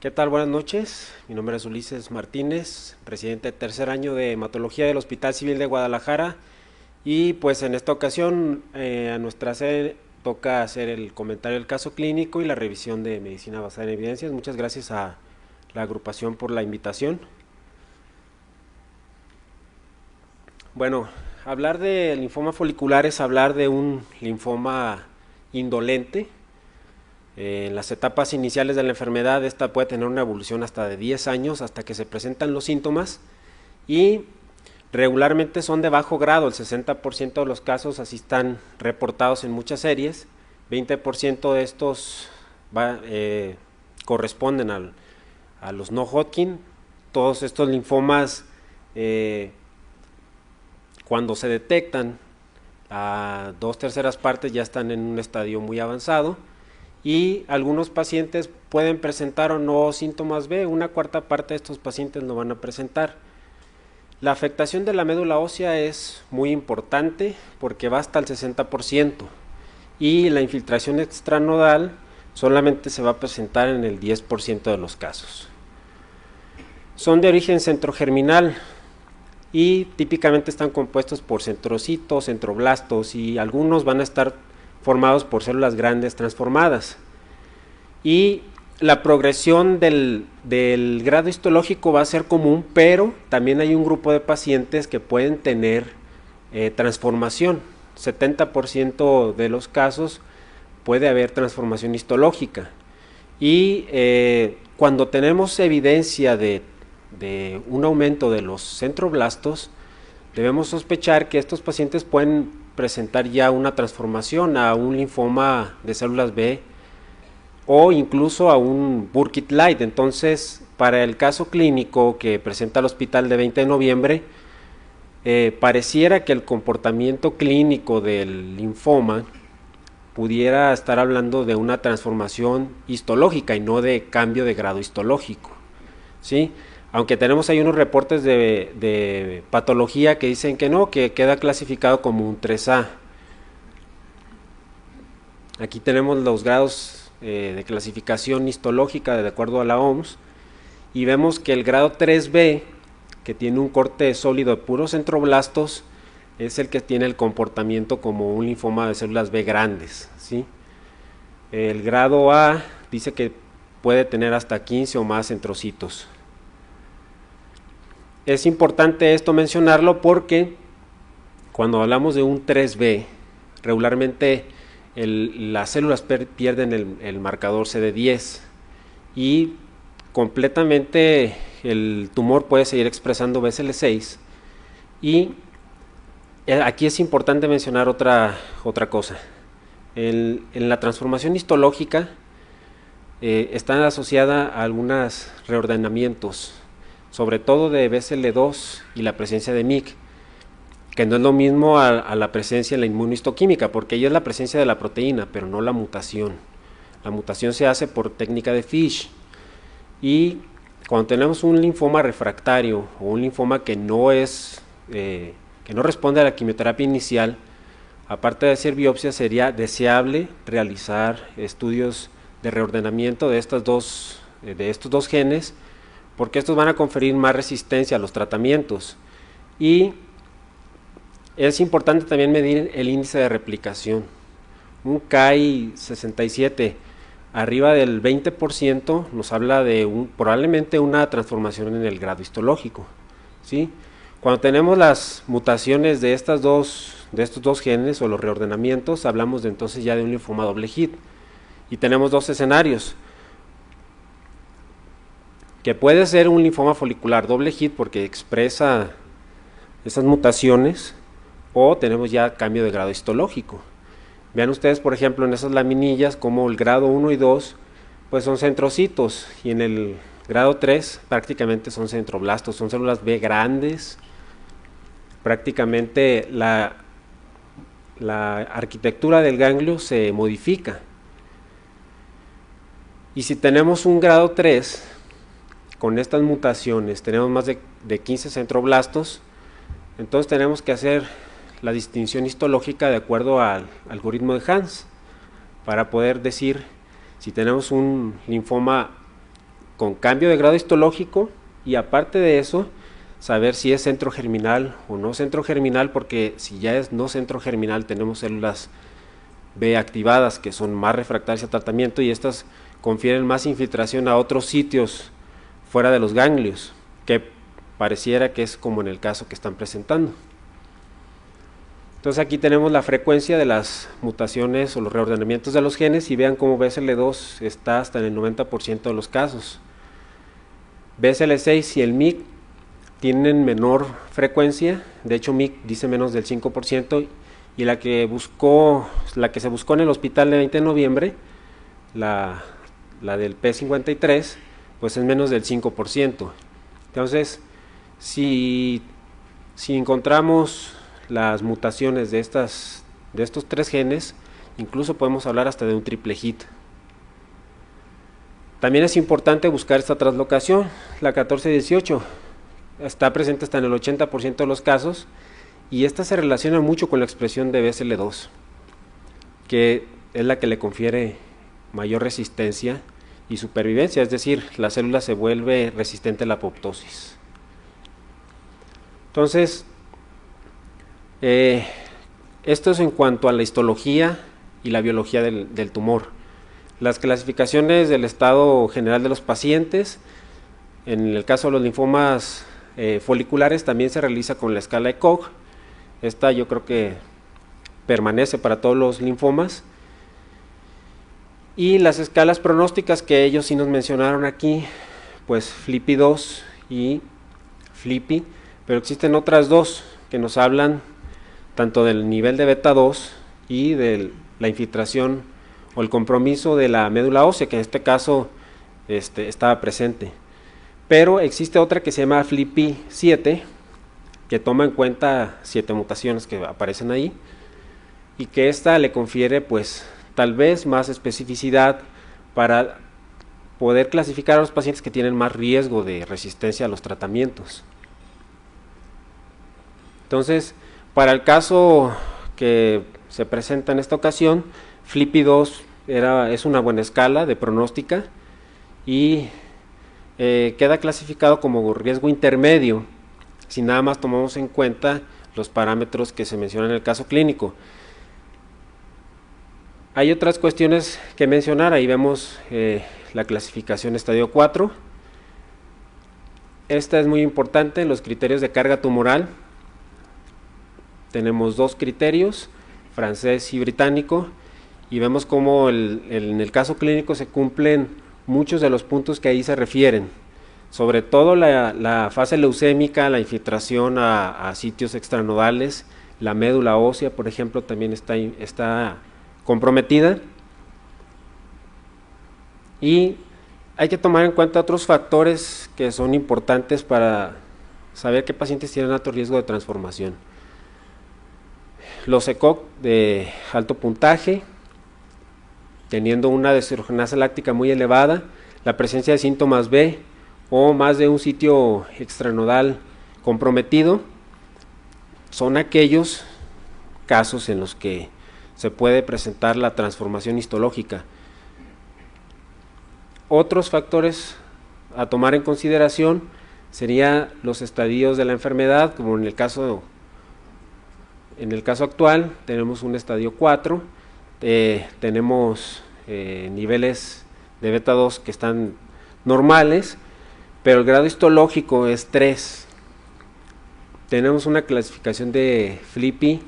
¿Qué tal? Buenas noches. Mi nombre es Ulises Martínez, residente de tercer año de hematología del Hospital Civil de Guadalajara. Y pues en esta ocasión a nuestra sede toca hacer el comentario del caso clínico y la revisión de medicina basada en evidencias. Muchas gracias a la agrupación por la invitación. Bueno, hablar de linfoma folicular es hablar de un linfoma indolente. En las etapas iniciales de la enfermedad, esta puede tener una evolución hasta de 10 años, hasta que se presentan los síntomas, y regularmente son de bajo grado. El 60% de los casos así están reportados en muchas series. 20% de estos corresponden a los no Hodgkin. Todos estos linfomas, cuando se detectan, a 2/3 partes ya están en un estadio muy avanzado, y algunos pacientes pueden presentar o no síntomas B. Una cuarta parte de estos pacientes lo van a presentar. La afectación de la médula ósea es muy importante porque va hasta el 60%, y la infiltración extranodal solamente se va a presentar en el 10% de los casos. Son de origen centrogerminal y típicamente están compuestos por centrocitos, centroblastos, y algunos van a estar formados por células grandes transformadas. Y la progresión del grado histológico va a ser común, pero también hay un grupo de pacientes que pueden tener transformación. 70% de los casos puede haber transformación histológica. Y cuando tenemos evidencia de un aumento de los centroblastos, debemos sospechar que estos pacientes pueden presentar ya una transformación a un linfoma de células B o incluso a un Burkitt Light. Entonces, para el caso clínico que presenta el hospital de 20 de noviembre, pareciera que el comportamiento clínico del linfoma pudiera estar hablando de una transformación histológica y no de cambio de grado histológico, ¿sí? Aunque tenemos ahí unos reportes de patología que dicen que no, que queda clasificado como un 3A. Aquí tenemos los grados de clasificación histológica de acuerdo a la OMS, y vemos que el grado 3B, que tiene un corte sólido de puros centroblastos, es el que tiene el comportamiento como un linfoma de células B grandes, ¿sí? El grado A dice que puede tener hasta 15 o más centrocitos. Es importante esto mencionarlo porque cuando hablamos de un 3B, regularmente las células pierden el marcador CD10 y completamente el tumor puede seguir expresando BCL6. Y aquí es importante mencionar otra cosa. En la transformación histológica está asociada a algunos reordenamientos, sobre todo de BCL2 y la presencia de MYC, que no es lo mismo a la presencia en la inmunohistoquímica, porque ella es la presencia de la proteína, pero no la mutación. La mutación se hace por técnica de Fish, y cuando tenemos un linfoma refractario o un linfoma que no responde a la quimioterapia inicial, aparte de hacer biopsia, sería deseable realizar estudios de reordenamiento de estos dos genes, porque estos van a conferir más resistencia a los tratamientos. Y es importante también medir el índice de replicación. Un CAI 67 arriba del 20% nos habla de probablemente una transformación en el grado histológico, ¿sí? Cuando tenemos las mutaciones de estos dos genes o los reordenamientos, hablamos de entonces ya de un linfoma doble hit, y tenemos dos escenarios, que puede ser un linfoma folicular doble hit porque expresa esas mutaciones, o tenemos ya cambio de grado histológico. Vean ustedes, por ejemplo, en esas laminillas, como el grado 1 y 2 pues son centrocitos, y en el grado 3 prácticamente son centroblastos, son células B grandes. Prácticamente la arquitectura del ganglio se modifica. Y si tenemos un grado 3 con estas mutaciones, tenemos más de 15 centroblastos, entonces tenemos que hacer la distinción histológica de acuerdo al algoritmo de Hans para poder decir si tenemos un linfoma con cambio de grado histológico, y aparte de eso, saber si es centro germinal o no centro germinal, porque si ya es no centro germinal, tenemos células B activadas que son más refractarias al tratamiento, y estas confieren más infiltración a otros sitios fuera de los ganglios, que pareciera que es como en el caso que están presentando. Entonces aquí tenemos la frecuencia de las mutaciones o los reordenamientos de los genes, y vean cómo BSL2 está hasta en el 90% de los casos. BSL6 y el MYC tienen menor frecuencia, de hecho MYC dice menos del 5%, y la que se buscó en el hospital el 20 de noviembre, la del P53, pues es menos del 5%. Entonces, si encontramos las mutaciones de estos 3 genes, incluso podemos hablar hasta de un triple hit. También es importante buscar esta translocación, la 1418, está presente hasta en el 80% de los casos, y esta se relaciona mucho con la expresión de BSL2, que es la que le confiere mayor resistencia y supervivencia, es decir, la célula se vuelve resistente a la apoptosis. Entonces, esto es en cuanto a la histología y la biología del tumor. Las clasificaciones del estado general de los pacientes, en el caso de los linfomas foliculares, también se realiza con la escala de Koch. Esta yo creo que permanece para todos los linfomas. Y las escalas pronósticas que ellos sí nos mencionaron aquí, pues FLIPI-2 y FLIPI, pero existen otras dos que nos hablan tanto del nivel de beta 2 y de la infiltración o el compromiso de la médula ósea, que en este caso estaba presente. Pero existe otra que se llama FLIPI-7, que toma en cuenta 7 mutaciones que aparecen ahí, y que esta le confiere pues tal vez más especificidad para poder clasificar a los pacientes que tienen más riesgo de resistencia a los tratamientos. Entonces, para el caso que se presenta en esta ocasión, FLIPI-2 es una buena escala de pronóstica, y queda clasificado como riesgo intermedio si nada más tomamos en cuenta los parámetros que se mencionan en el caso clínico. Hay otras cuestiones que mencionar. Ahí vemos la clasificación estadio 4. Esta es muy importante, los criterios de carga tumoral. Tenemos 2 criterios, francés y británico, y vemos cómo en el caso clínico se cumplen muchos de los puntos que ahí se refieren, sobre todo la fase leucémica, la infiltración a sitios extranodales, la médula ósea, por ejemplo, también está comprometida, y hay que tomar en cuenta otros factores que son importantes para saber qué pacientes tienen alto riesgo de transformación. Los ECOG de alto puntaje, teniendo una deshidrogenasa láctica muy elevada, la presencia de síntomas B o más de un sitio extranodal comprometido, son aquellos casos en los que se puede presentar la transformación histológica. Otros factores a tomar en consideración serían los estadios de la enfermedad, como en el caso actual tenemos un estadio 4, tenemos niveles de beta 2 que están normales, pero el grado histológico es 3. Tenemos una clasificación de FLIPI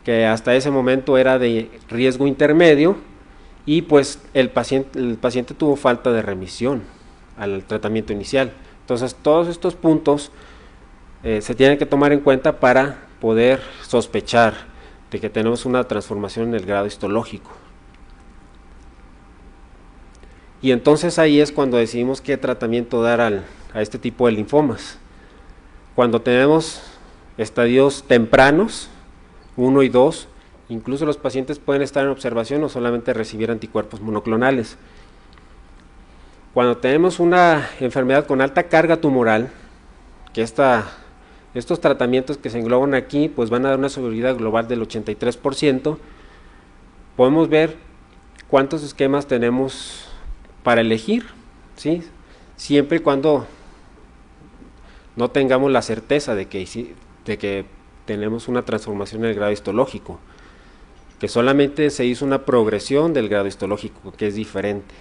que hasta ese momento era de riesgo intermedio, y pues el paciente tuvo falta de remisión al tratamiento inicial. Entonces todos estos puntos se tienen que tomar en cuenta para poder sospechar de que tenemos una transformación en el grado histológico. Y entonces ahí es cuando decidimos qué tratamiento dar a este tipo de linfomas. Cuando tenemos estadios tempranos, 1 y 2, incluso los pacientes pueden estar en observación o solamente recibir anticuerpos monoclonales. Cuando tenemos una enfermedad con alta carga tumoral, que estos tratamientos que se engloban aquí pues van a dar una sobrevida global del 83%, podemos ver cuántos esquemas tenemos para elegir, ¿sí? siempre y cuando no tengamos la certeza de que tenemos una transformación en el grado histológico, que solamente se hizo una progresión del grado histológico, que es diferente.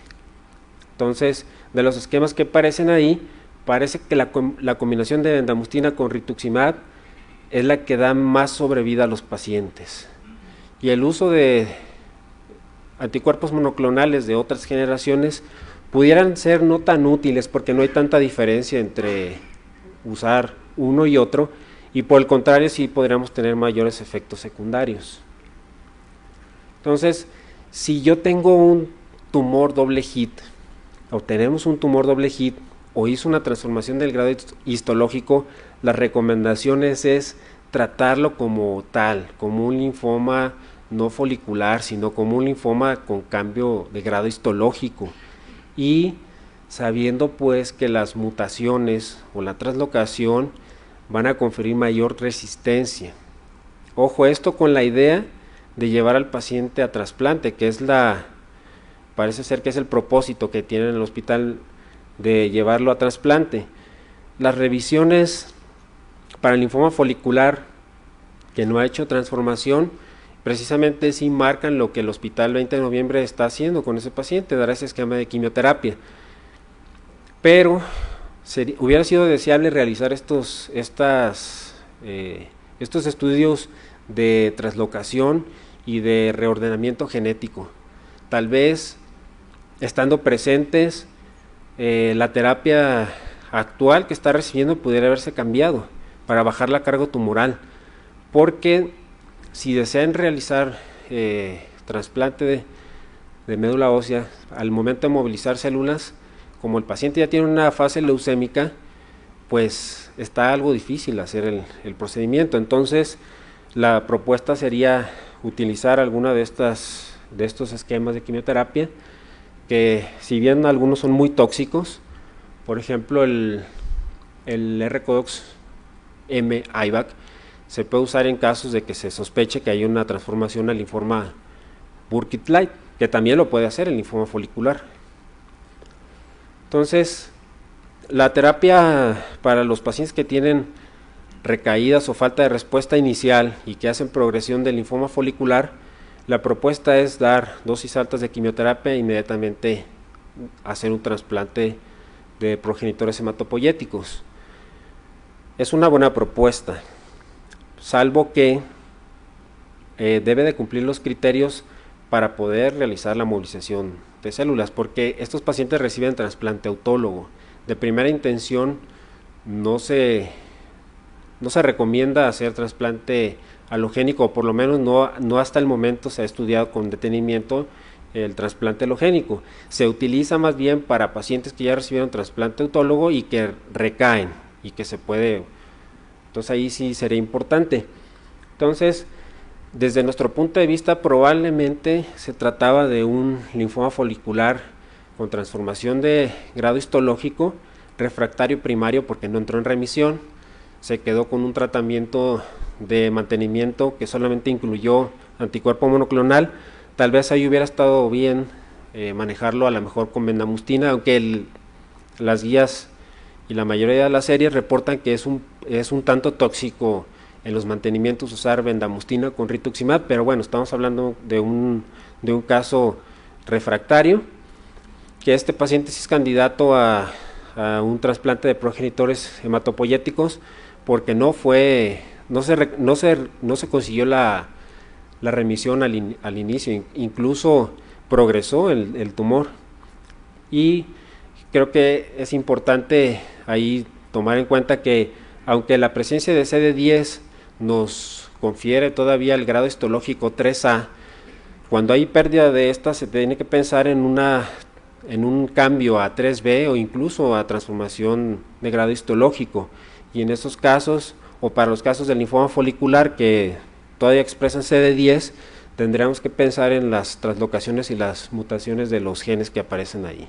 Entonces, de los esquemas que aparecen ahí, parece que la combinación de bendamustina con rituximab es la que da más sobrevida a los pacientes. Y el uso de anticuerpos monoclonales de otras generaciones pudieran ser no tan útiles porque no hay tanta diferencia entre usar uno y otro, y por el contrario sí podríamos tener mayores efectos secundarios. Entonces, si yo tengo un tumor doble hit, o tenemos un tumor doble hit, o hizo una transformación del grado histológico, las recomendaciones es tratarlo como tal, como un linfoma no folicular, sino como un linfoma con cambio de grado histológico, y sabiendo pues que las mutaciones o la translocación van a conferir mayor resistencia. Ojo, esto con la idea de llevar al paciente a trasplante, que es parece ser que es el propósito que tiene el hospital de llevarlo a trasplante. Las revisiones para el linfoma folicular que no ha hecho transformación, precisamente sí marcan lo que el hospital 20 de noviembre está haciendo con ese paciente, dará ese esquema de quimioterapia. Pero hubiera sido deseable realizar estos estudios de translocación y de reordenamiento genético. Tal vez, estando presentes, la terapia actual que está recibiendo pudiera haberse cambiado para bajar la carga tumoral, porque si desean realizar trasplante de médula ósea, al momento de movilizar células, como el paciente ya tiene una fase leucémica, pues está algo difícil hacer el procedimiento. Entonces la propuesta sería utilizar alguna de estos esquemas de quimioterapia, que si bien algunos son muy tóxicos, por ejemplo el R-CODOX M-IVAC se puede usar en casos de que se sospeche que hay una transformación al linfoma Burkitt-Light, que también lo puede hacer el linfoma folicular. Entonces, la terapia para los pacientes que tienen recaídas o falta de respuesta inicial y que hacen progresión del linfoma folicular, la propuesta es dar dosis altas de quimioterapia e inmediatamente hacer un trasplante de progenitores hematopoyéticos. Es una buena propuesta, salvo que debe de cumplir los criterios para poder realizar la movilización de células, porque estos pacientes reciben trasplante autólogo. De primera intención no se recomienda hacer trasplante alogénico, o por lo menos no hasta el momento se ha estudiado con detenimiento el trasplante alogénico. Se utiliza más bien para pacientes que ya recibieron trasplante autólogo y que recaen y que se puede, entonces ahí sí sería importante. Entonces, desde nuestro punto de vista, probablemente se trataba de un linfoma folicular con transformación de grado histológico, refractario primario porque no entró en remisión, se quedó con un tratamiento de mantenimiento que solamente incluyó anticuerpo monoclonal. Tal vez ahí hubiera estado bien manejarlo a lo mejor con bendamustina, aunque las guías y la mayoría de las series reportan que es un tanto tóxico en los mantenimientos usar bendamustina con rituximab, pero bueno, estamos hablando de un caso refractario, que este paciente sí es candidato a un trasplante de progenitores hematopoyéticos porque no se consiguió la remisión al inicio, incluso progresó el tumor. Y creo que es importante ahí tomar en cuenta que aunque la presencia de CD10 nos confiere todavía el grado histológico 3A, cuando hay pérdida de esta se tiene que pensar en un cambio a 3B o incluso a transformación de grado histológico, y en esos casos, o para los casos del linfoma folicular que todavía expresan CD10, tendríamos que pensar en las translocaciones y las mutaciones de los genes que aparecen ahí.